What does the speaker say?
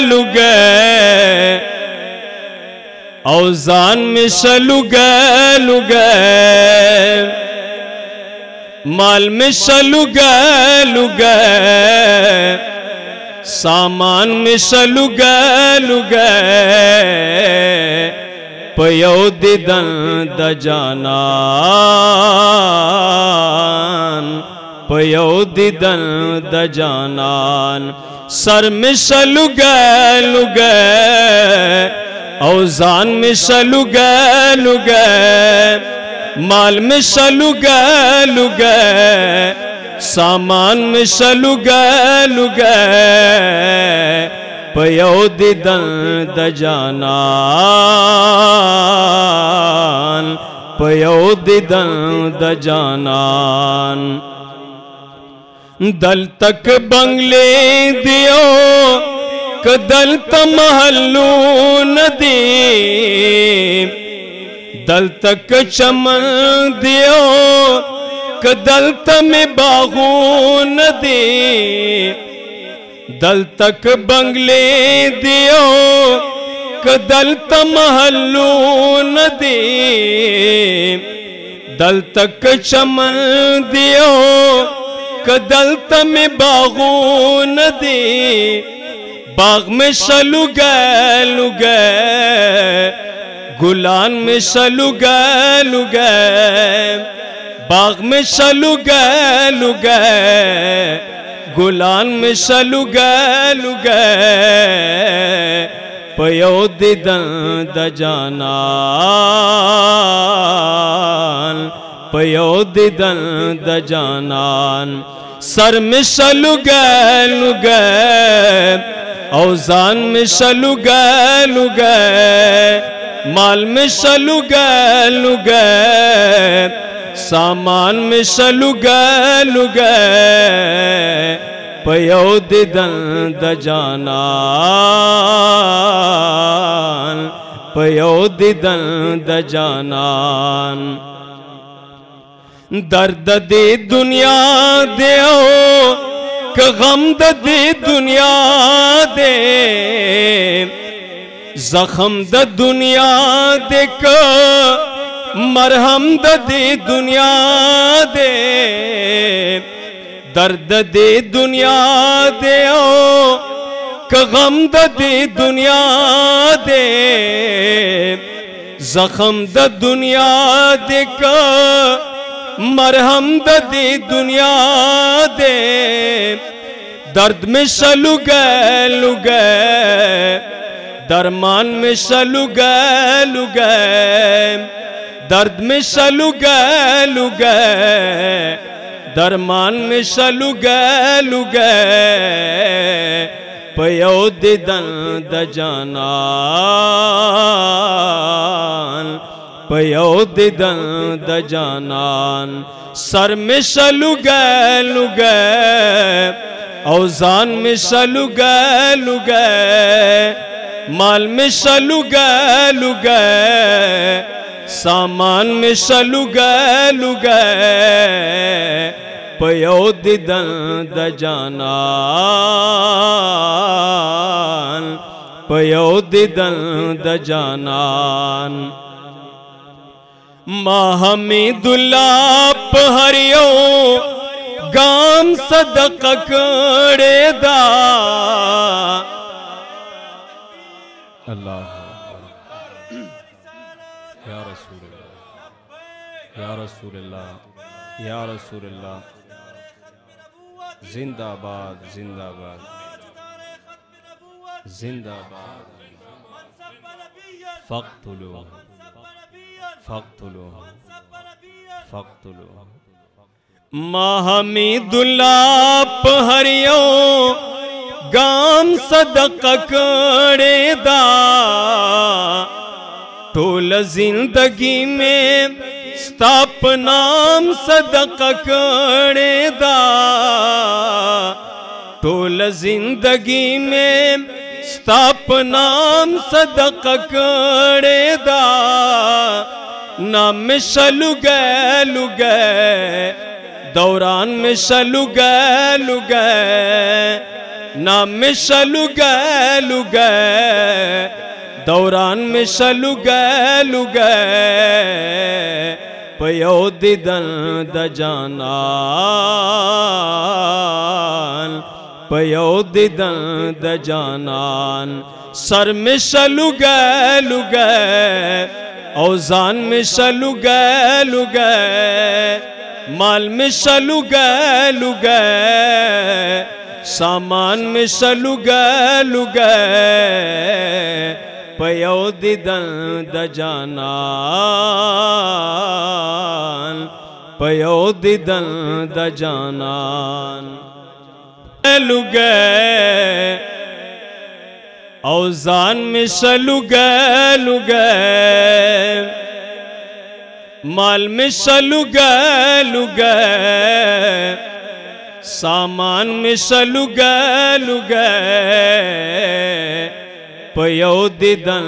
लुगे औजान मिशा लुगे माल मिशा लुगे सामान मिशा लुगे पयो दिदन दजानान पयो दिदन दजानान सर मिशा लुगे औजान मिशा लुगे माल मिशा लुगे सामान मिशा लुगे पयो दिदन दजानान पयो दिदन दजानान दल तक बंगले दियो कदल महलू नदी दल तक चमन दियो कदल में बागू नदी दल तक बंगले दियो कदल महलू नदी दल तक चमन दियो कदल में बागू नदी बाग में लुगे गुलान में लुगे बाग में लुगे गुलान में लुगे पयो दिदन दजानान पयो दिदन दजानान सर में लुगे औजान में लुगे माल में लुगे सामान में लुगे पयो दिदन दजानान पयो दिदन दजानान दर्द दे दुनिया दे गम दे दुनिया दे जख्म द दुनिया दे मरहम दे दुनिया दे दर्द दे दुनिया दे गम दे दुनिया दे जख्म द दुनिया दे मरहम दे दुनिया दे दर्द में लुगे दरमान में लुगे दर्द में लुगे दरमान में लुगे पयो दिदन दजानान पयो दिदन दजानान सर में लुगे औजान में लुगे माल में लुगे सामान में लुगे पयो दिदन दजानान पयो दिदन दजानान माहमीदुल्ला पहरियो गाम सदक करे दा अल्लाह या रसूल अल्लाह या रसूल अल्लाह या रसूल अल्लाह जिंदाबाद जिंदाबाद जिंदाबाद फ़क़्तुलू फ़क़्तुलू फ़क़्तुलू माहमीदुल्ला पहरियो गाम सदक करे दा टोल जिंदगी में स्थाप नाम सदक करे दा टोल जिंदगी में स्थाप नाम सदक करे दा नाम में लुगे दौरान में लुगे ना मिशलु गए दौरान मिशलु गए पयो दिदन दजानान पयो दिदन दजानान सर मिशलु गए औजान मिशलु गए माल मिशलु गए सामान मिशलु गए पयो दिदन दजानान पयो दिदन दजानान लुगे औजान मिशलु गए माल मिशलु गए सामान मिशलु गए पयो दिदन